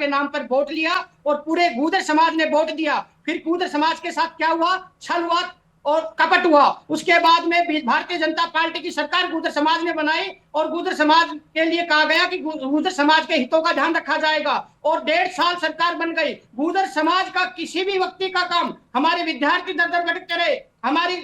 के नाम पर वोट लिया और पूरे गूदर समाज ने वोट दिया। फिर गूदर समाज के साथ क्या हुआ? छल हुआ और कपट हुआ। उसके बाद में भारतीय जनता पार्टी की सरकार गूदर समाज ने बनाई और गूदर समाज के लिए कहा गया कि गूदर समाज के हितों का ध्यान रखा जाएगा और 1.5 साल सरकार बन गई। गूदर समाज का किसी भी व्यक्ति का काम, हमारे विद्यार्थी दर दर भटकते रहे, हमारी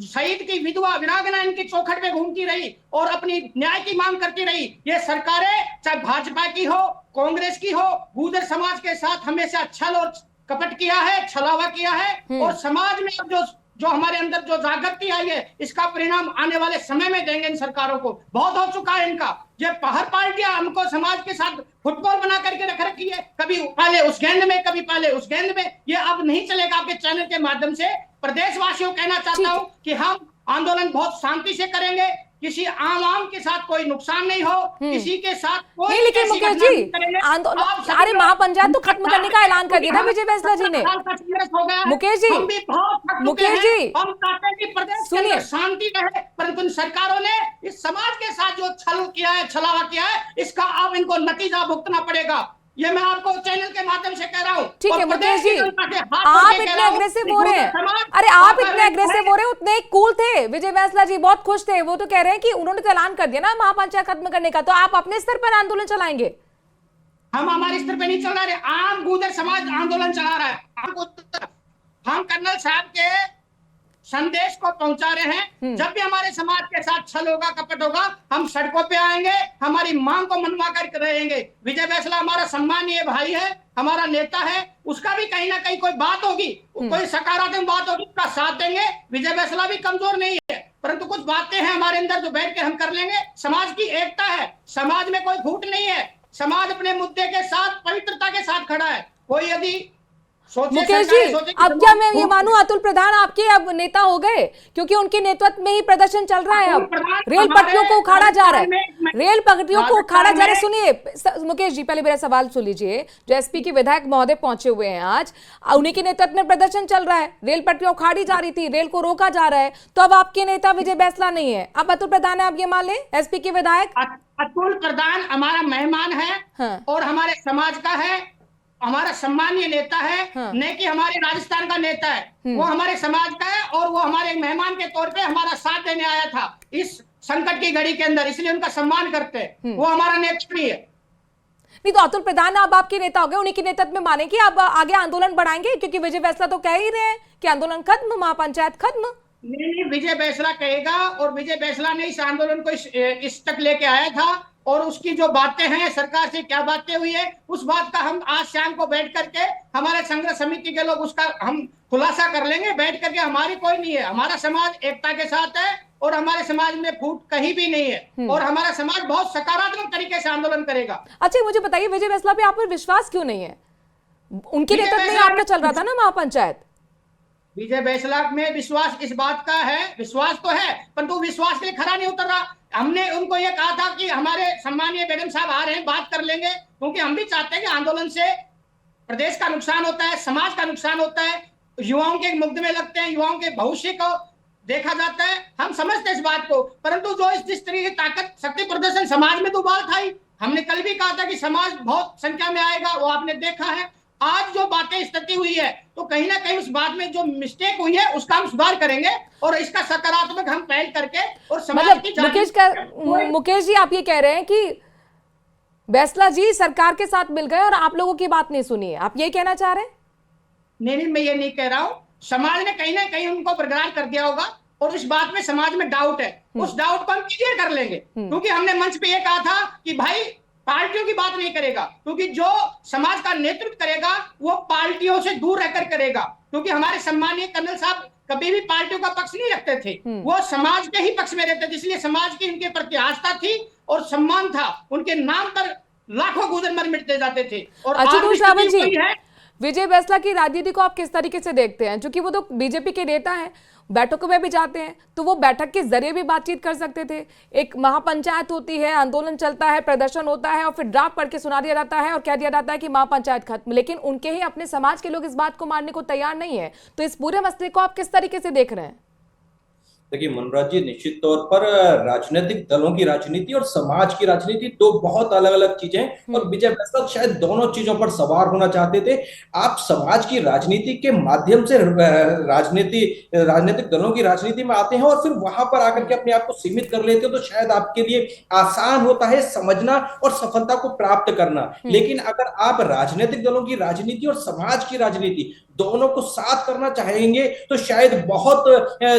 शहीद की विधवा विरांगना इनकी चौखट में घूमती रही और अपनी न्याय की मांग करती रही। ये सरकारें चाहे भाजपा की हो, कांग्रेस की हो, गूदर समाज के साथ हमेशा छल और कपट किया है, छलावा किया है और समाज में अब जो हमारे अंदर जो जागृति आई है, इसका परिणाम आने वाले समय में देंगे इन सरकारों को। बहुत हो चुका है इनका। ये हर पार्टियां हमको समाज के साथ फुटबॉल बना करके रख रखी है, कभी पहले उस गेंद में, कभी पहले उस गेंद में। ये अब नहीं चलेगा। आपके चैनल के माध्यम से प्रदेशवासियों को कहना चाहता हूं कि हम आंदोलन बहुत शांति से करेंगे, किसी आम के साथ कोई नुकसान नहीं हो, किसी के साथ कोई नहीं। लेकिन मुकेश जी, आंदोलन, अरे महापंचायत तो खत्म करने का ऐलान कर दिया था विजय बैसला जी ने। मुकेश जी, मुकेश जी हम चाहते हैं कि प्रदेश के अंदर शांति रहे, परंतु सरकारों ने इस समाज के साथ जो छल किया है, छलावा किया है, इसका अब इनको नतीजा भुगतना पड़ेगा। ये मैं आपको चैनल के माध्यम से कह रहा हूँ। ठीक है मुकेश जी, आप इतने अग्रेसिव हो रहे हैं। अरे आप इतने अग्रेसिव हो रहे हैं, उतने कूल थे विजय बैसला जी, बहुत खुश थे। वो तो कह रहे हैं कि उन्होंने तो ऐलान कर दिया ना महापंचायत खत्म करने का, तो आप अपने स्तर पर आंदोलन चलाएंगे? हम हमारे स्तर पर नहीं चला रहे, आम गूदर समाज आंदोलन चला रहा है। हम कर्नल साहब के संदेश को पहुंचा रहे हैं। जब भी हमारे समाज के साथ छल होगा, कपट होगा, हम सड़कों पे आएंगे, हमारी मांग को मनवा कर रहेंगे। विजय बैसला हमारा सम्मानीय भाई है, हमारा नेता है, उसका भी कहीं ना कहीं कोई बात होगी, कोई सकारात्मक बात होगी, उसका साथ देंगे। विजय बैसला भी कमजोर नहीं है, परंतु कुछ बातें हैं हमारे अंदर जो बैठ के हम कर लेंगे। समाज की एकता है, समाज में कोई फूट नहीं है, समाज अपने मुद्दे के साथ पवित्रता के साथ खड़ा है। कोई यदि मुकेश जी, अब क्या मैं ये मानूं अतुल प्रधान आपके अब नेता हो गए, क्योंकि उनके नेतृत्व में ही प्रदर्शन चल रहा है। अब रेल पटरियों को उखाड़ा जा रहा है, रेल पटरियों को उखाड़ा जा रहा है। सुनिए मुकेश जी, पहले मेरा सवाल सुन लीजिए। जो एसपी के विधायक महोदय पहुंचे हुए हैं आज, उन्हीं के नेतृत्व में प्रदर्शन चल रहा है, रेल पटरियां उखाड़ी जा रही थी, रेल को रोका जा रहा है, तो अब आपके नेता विजय बैसला नहीं है, अब अतुल प्रधान है। आप ये मान लें एसपी के विधायक अतुल प्रधान हमारा मेहमान है और हमारे समाज का है, हमारा सम्मानीय नेता है, न कि हमारे राजस्थान का नेता है। वो हमारे समाज का है और वो हमारे मेहमान के तौर पे हमारा साथ देने आया था इस संकट की घड़ी के अंदर, इसलिए उनका सम्मान करते हैं। वो हमारा नेता भी है। नहीं तो अतुल प्रधान अब आपके नेता हो गए, उन्हीं के नेतृत्व में माने कि अब आगे आंदोलन बढ़ाएंगे, क्योंकि विजय बैसला तो कह ही रहे हैं कि आंदोलन खत्म, महापंचायत खत्म। नहीं, विजय बैसला कहेगा और विजय बैसला ने इस आंदोलन को इस तक लेके आया था और उसकी जो बातें हैं, सरकार से क्या बातें हुई है, उस बात का हम आज शाम को बैठ करके हमारे संघर्ष समिति के लोग उसका हम खुलासा कर लेंगे बैठ करके। हमारी कोई नहीं है, हमारा समाज एकता के साथ है और हमारे समाज में फूट कहीं भी नहीं है और हमारा समाज बहुत सकारात्मक तरीके से आंदोलन करेगा। अच्छा मुझे बताइए, विजय बैसला पे आप पर विश्वास क्यों नहीं है? उनके नेतृत्व में आपका चल रहा था ना महापंचायत। विजय बैसला में विश्वास इस बात का है, विश्वास तो है, परंतु विश्वास के लिए खरा नहीं उतर रहा। हमने उनको ये कहा था कि हमारे सम्मानीय बेगम साहब आ रहे हैं, बात कर लेंगे, क्योंकि हम भी चाहते हैं कि आंदोलन से प्रदेश का नुकसान होता है, समाज का नुकसान होता है, युवाओं के मुग्ध में लगते हैं, युवाओं के भविष्य को देखा जाता है। हम समझते हैं इस बात को, परंतु जो इस तरह की ताकत शक्ति प्रदर्शन समाज में तो उबाल था ही। हमने कल भी कहा था कि समाज बहुत संख्या में आएगा, वो आपने देखा है। आज जो बातें स्थिति हुई है, तो कहीं ना कहीं उस बात में जो मिस्टेक हुई है उसका हम सुधार करेंगे और इसका सकारात्मक हम पहल करके और समाज की मुकेश जी आप ये कह रहे हैं कि बैसला जी सरकार के साथ मिल गए और आप लोगों की बात नहीं सुनी है, आप ये कहना चाह रहे हैं? नहीं, मैं ये नहीं कह रहा हूं। समाज ने कहीं ना कहीं उनको बरकरार कर दिया होगा और इस बात में समाज में डाउट है, उस डाउट को हम क्लियर कर लेंगे। क्योंकि हमने मंच पे ये कहा था कि भाई पार्टियों की बात नहीं करेगा, क्योंकि जो समाज का नेतृत्व करेगा वो पार्टियों से दूर रहकर करेगा। क्योंकि हमारे सम्मानीय कर्नल साहब कभी भी पार्टियों का पक्ष नहीं रखते थे, वो समाज के ही पक्ष में रहते थे, इसलिए समाज की उनके प्रति आस्था थी और सम्मान था। उनके नाम पर लाखों गुजर मर मिटते जाते थे। और आशुतोष रावत जी, विजय बैसला की राजनीति को आप किस तरीके से देखते हैं? क्योंकि वो तो बीजेपी के नेता हैं, बैठकों में भी जाते हैं, तो वो बैठक के जरिए भी बातचीत कर सकते थे। एक महापंचायत होती है, आंदोलन चलता है, प्रदर्शन होता है और फिर ड्राफ्ट पढ़ के सुना दिया जाता है और कह दिया जाता है कि महापंचायत खत्म। लेकिन उनके ही अपने समाज के लोग इस बात को मानने को तैयार नहीं है। तो इस पूरे मसले को आप किस तरीके से देख रहे हैं? देखिए मनोराज जी, निश्चित तौर पर राजनीतिक दलों की राजनीति और समाज की राजनीति दो बहुत अलग अलग चीजें हैं, और विजय वैसा शायद दोनों चीजों पर सवार होना चाहते थे। आप समाज की राजनीति के माध्यम से राजनीतिक दलों की राजनीति में आते हैं और फिर वहां पर आकर के अपने आप को सीमित कर लेते हो, तो शायद आपके लिए आसान होता है समझना और सफलता को प्राप्त करना। लेकिन अगर आप राजनीतिक दलों की राजनीति और समाज की राजनीति दोनों को साथ करना चाहेंगे तो शायद बहुत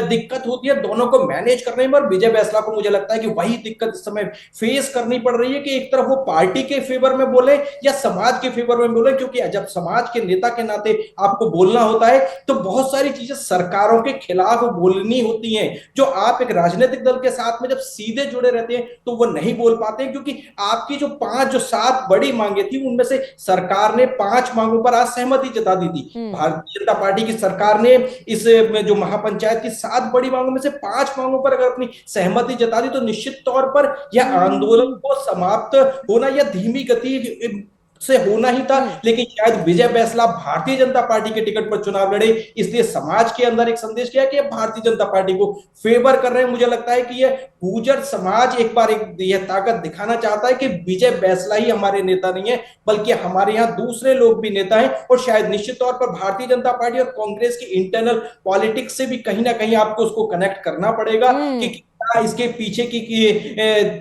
दिक्कत होती है दोनों को मैनेज करने में। और विजय बैसला को मुझे लगता है कि वही दिक्कत इस समय फेस करनी पड़ रही है कि एक तरफ वो पार्टी के फेवर में बोले या समाज के फेवर में बोले, क्योंकि जब समाज के नेता के नाते आपको बोलना होता है तो बहुत सारी चीजें सरकारों के खिलाफ बोलनी होती हैं, जो आप एक राजनीतिक दल के साथ में जब सीधे जुड़े रहते हैं तो वो नहीं बोल पाते हैं। क्योंकि आपकी जो 7 बड़ी मांगे थी उनमें से सरकार ने 5 मांगों पर आज सहमति जता दी थी। भारतीय जनता पार्टी की सरकार ने इस जो महापंचायत की 7 बड़ी मांगों में से 5 मांगों पर अगर अपनी सहमति जता दी तो निश्चित तौर पर यह आंदोलन को समाप्त होना या धीमी गति से होना ही था। लेकिन शायद विजय बैसला भारतीय जनता पार्टी के टिकट पर चुनाव लड़े, इसलिए समाज के अंदर एक संदेश किया कि भारतीय जनता पार्टी को फेवर कर रहे हैं। मुझे लगता है कि यह गुर्जर समाज एक बार यह ताकत दिखाना चाहता है कि विजय बैसला ही हमारे नेता नहीं है, बल्कि हमारे यहाँ दूसरे लोग भी नेता हैं। और शायद निश्चित तौर पर भारतीय जनता पार्टी और कांग्रेस की इंटरनल पॉलिटिक्स से भी कहीं ना कहीं आपको उसको कनेक्ट करना पड़ेगा कि इसके पीछे की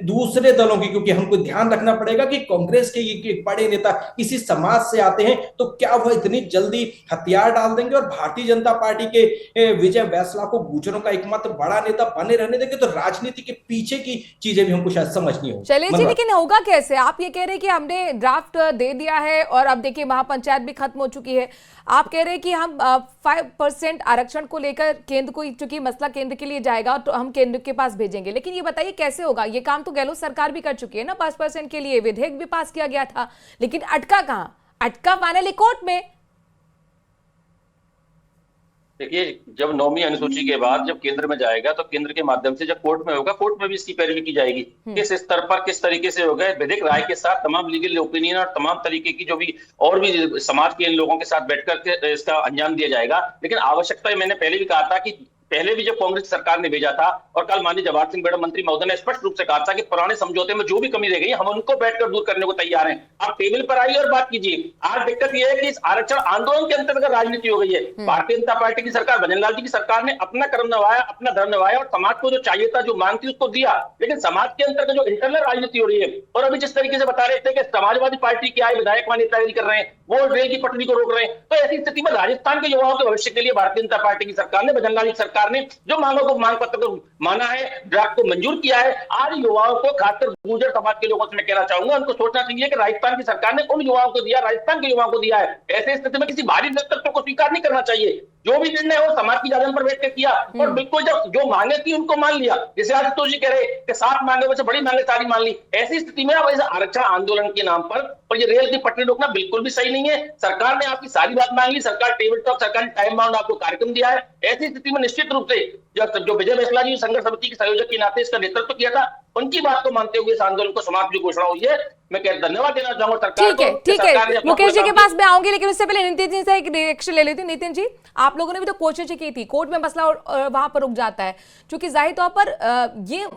दूसरे दलों की, क्योंकि हमको ध्यान रखना पड़ेगा कि कांग्रेस के बड़े नेता इसी समाज से आते हैं, तो क्या वह इतनी जल्दी हथियार डाल देंगे और भारतीय जनता पार्टी के विजय बैसला को गुर्जरों का एकमात्र बड़ा नेता बने रहने देंगे? तो राजनीति के पीछे की चीजें भी हमको शायद समझनी होगी। चलिए जी, लेकिन होगा कैसे? आप ये कह रहे हैं कि हमने ड्राफ्ट दे दिया है और अब देखिए महापंचायत भी खत्म हो चुकी है। आप कह रहे हैं कि हम 5% आरक्षण को लेकर केंद्र को, चूंकि मसला केंद्र के लिए जाएगा तो हम केंद्र के पास भेजेंगे, लेकिन ये बताइए कैसे होगा? ये काम तो गहलोत सरकार भी कर चुकी है ना, 5% के लिए विधेयक भी पास किया गया था, लेकिन अटका कहां? अटका फाइनली कोर्ट में। देखिए, जब 9वीं अनुसूची के बाद जब केंद्र में जाएगा तो केंद्र के माध्यम से जब कोर्ट में होगा, कोर्ट में भी इसकी पैरवी की जाएगी। किस स्तर पर किस तरीके से होगा, विधिक राय के साथ तमाम लीगल ओपिनियन और तमाम तरीके की जो भी और भी समाज के इन लोगों के साथ बैठकर के इसका अंजाम दिया जाएगा। लेकिन आवश्यकता, मैंने पहले भी कहा था कि पहले भी जब कांग्रेस सरकार ने भेजा था और कल माननीय जवाहर सिंह बेड़ा मंत्री महोदय ने स्पष्ट रूप से कहा था कि पुराने समझौते में जो भी कमी रह गई हम उनको बैठकर दूर करने को तैयार हैं। आप टेबल पर आइए और बात कीजिए। आज दिक्कत यह है कि इस आरक्षण आंदोलन के अंतर्गत राजनीति हो गई है। भारतीय जनता पार्टी की सरकार, भजन लाल जी की सरकार ने अपना कर्म निभाया, अपना धर्म निभाया और समाज को जो चाहिए था, जो मांग थी उसको दिया। लेकिन समाज के अंतर्गत जो इंटरनल राजनीति हो रही है, और अभी जिस तरीके से बता रहे थे कि समाजवादी पार्टी के आए विधायक वहां नेतागिरी कर रहे हैं, वो रेल की पटरी को रोक रहे हैं, तो ऐसी स्थिति में राजस्थान के युवाओं के भविष्य के लिए भारतीय जनता पार्टी की सरकार ने, भजन लाल जी सरकार ने जो मांग पत्र को माना है, ड्राफ्ट को मंजूर किया है। आज युवाओं को, खासकर गुर्जर समाज के लोगों से मैं कहना चाहूंगा, उनको सोचना चाहिए कि राजस्थान की सरकार ने उन युवाओं को दिया, राजस्थान के युवाओं को दिया है। ऐसे स्थिति में किसी भारी नेतृत्व को स्वीकार नहीं करना चाहिए। जो भी निर्णय हो समाज की जागरण पर बैठकर किया और बिल्कुल जो मांगे थी उनको मान लिया। जैसे आशुतोष जी कह रहे कि 7 मांगे में से बड़ी मांगे सारी मान ली। ऐसी स्थिति में अब इस आरक्षण आंदोलन के नाम पर और ये रेल की पटरी रोकना बिल्कुल भी सही नहीं है। सरकार ने आपकी सारी बात मान ली, सरकार टेबल टॉक, सरकार ने टाइम बाउंड आपको कार्यक्रम दिया है। ऐसी स्थिति में निश्चित रूप से जो विजय बैसला जी संघर्ष समिति के संयोजक के नाते इसका नेतृत्व किया था, उनकी बात को मानते हुए इस आंदोलन को समाप्त की घोषणा हुई है। मैं धन्यवाद देना चाहूंगा सरकार को। ठीक है, मुकेश जी के पास मैं आऊंगी, लेकिन उससे पहले नितिन जी से एक रिएक्शन ले लेती हूं। नितिन जी, आप लोगों ने भी तो कोशिश की थी, कोर्ट में मसला वहां पर रुक जाता है, क्योंकि जाहिर तौर पर ये